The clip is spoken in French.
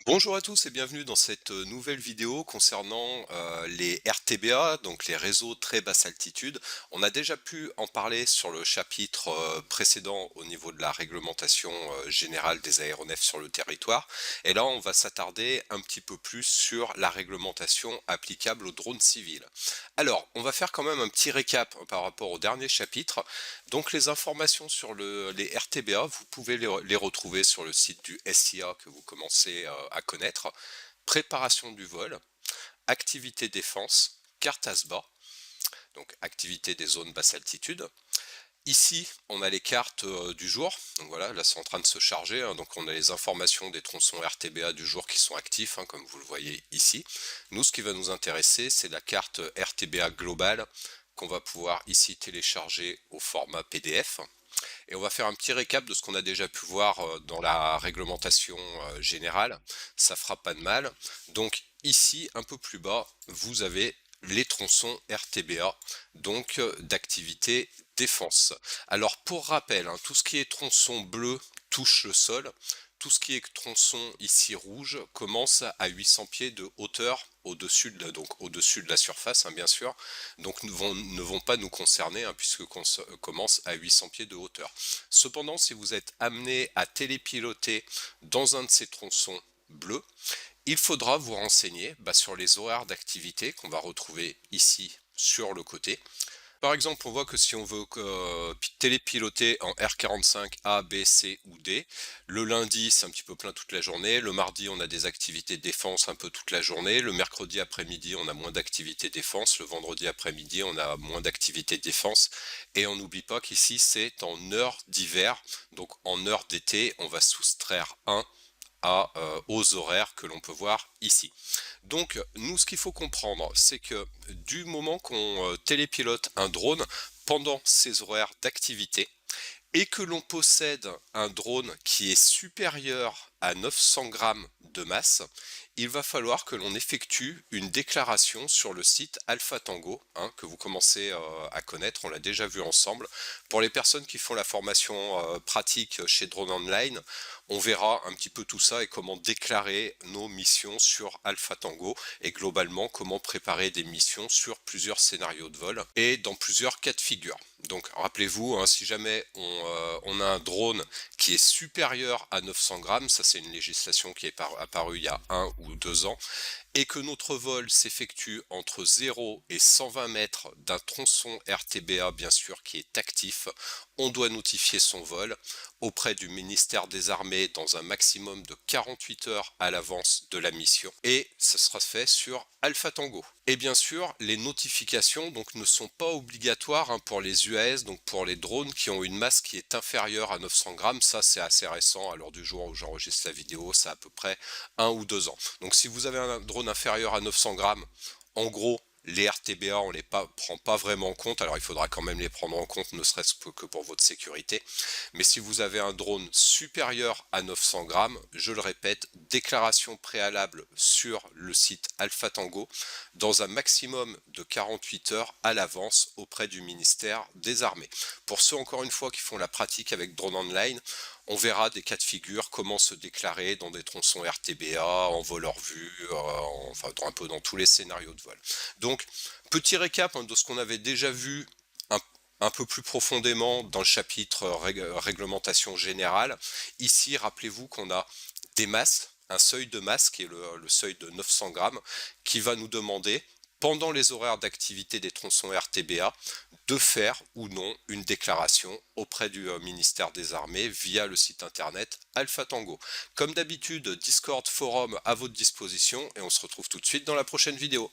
Bonjour à tous et bienvenue dans cette nouvelle vidéo concernant les RTBA, donc les réseaux très basse altitude. On a déjà pu en parler sur le chapitre précédent au niveau de la réglementation générale des aéronefs sur le territoire. Et là, on va s'attarder un petit peu plus sur la réglementation applicable aux drones civils. Alors, on va faire quand même un petit récap par rapport au dernier chapitre. Donc les informations sur les RTBA, vous pouvez les retrouver sur le site du SIA que vous commencez à connaître. Préparation du vol, activité défense, carte ASBA, donc activité des zones basse altitude. Ici, on a les cartes du jour, donc voilà, là c'est en train de se charger, hein, donc on a les informations des tronçons RTBA du jour qui sont actifs, hein, comme vous le voyez ici. Nous, ce qui va nous intéresser, c'est la carte RTBA globale qu'on va pouvoir ici télécharger au format PDF. Et on va faire un petit récap de ce qu'on a déjà pu voir dans la réglementation générale, ça fera pas de mal. Donc ici, un peu plus bas, vous avez les tronçons RTBA, donc d'activité défense. Alors pour rappel, hein, tout ce qui est tronçon bleu touche le sol, tout ce qui est tronçon ici rouge commence à 800 pieds de hauteur au-dessus de la surface, hein, bien sûr, donc ne vont pas nous concerner, hein, puisque commence à 800 pieds de hauteur. Cependant, si vous êtes amené à télépiloter dans un de ces tronçons bleus, il faudra vous renseigner sur les horaires d'activité qu'on va retrouver ici sur le côté. Par exemple, on voit que si on veut télépiloter en R45 A, B, C ou D, le lundi c'est un petit peu plein toute la journée, le mardi on a des activités défense un peu toute la journée, le mercredi après-midi on a moins d'activités défense, le vendredi après-midi on a moins d'activités défense, et on n'oublie pas qu'ici c'est en heure d'hiver, donc en heure d'été on va soustraire 1 aux horaires que l'on peut voir ici. Donc nous, ce qu'il faut comprendre, c'est que du moment qu'on télépilote un drone pendant ces horaires d'activité et que l'on possède un drone qui est supérieur à 900 grammes de masse, il va falloir que l'on effectue une déclaration sur le site Alpha Tango, hein, que vous commencez à connaître, on l'a déjà vu ensemble. Pour les personnes qui font la formation pratique chez Drone Online, on verra un petit peu tout ça et comment déclarer nos missions sur Alpha Tango et globalement comment préparer des missions sur plusieurs scénarios de vol et dans plusieurs cas de figure. Donc rappelez-vous, hein, si jamais on a un drone qui est supérieur à 900 grammes, ça c'est une législation qui est apparue il y a 1 ou 2 ans, et que notre vol s'effectue entre 0 et 120 mètres d'un tronçon RTBA bien sûr qui est actif, on doit notifier son vol auprès du ministère des Armées dans un maximum de 48 heures à l'avance de la mission, et ce sera fait sur Alpha Tango. Et bien sûr, les notifications donc ne sont pas obligatoires, hein, pour les UAS, donc pour les drones qui ont une masse qui est inférieure à 900 grammes. Ça c'est assez récent, à l'heure du jour où j'enregistre la vidéo, ça a à peu près 1 ou 2 ans. Donc si vous avez un drone inférieur à 900 grammes, en gros, les RTBA, on les prend pas vraiment en compte. Alors il faudra quand même les prendre en compte, ne serait-ce que pour votre sécurité. Mais si vous avez un drone supérieur à 900 grammes, je le répète, déclaration préalable sur le site Alpha Tango dans un maximum de 48 heures à l'avance auprès du ministère des Armées. Pour ceux encore une fois qui font la pratique avec Drone Online, on verra des cas de figure, comment se déclarer dans des tronçons RTBA, en voleur vu, enfin un peu dans tous les scénarios de vol. Donc, petit récap, hein, de ce qu'on avait déjà vu un peu plus profondément dans le chapitre réglementation générale. Ici, rappelez-vous qu'on a des masses, un seuil de masse qui est le seuil de 900 grammes, qui va nous demander, pendant les horaires d'activité des tronçons RTBA, de faire ou non une déclaration auprès du ministère des Armées via le site internet Alpha Tango. Comme d'habitude, Discord, forum à votre disposition, et on se retrouve tout de suite dans la prochaine vidéo.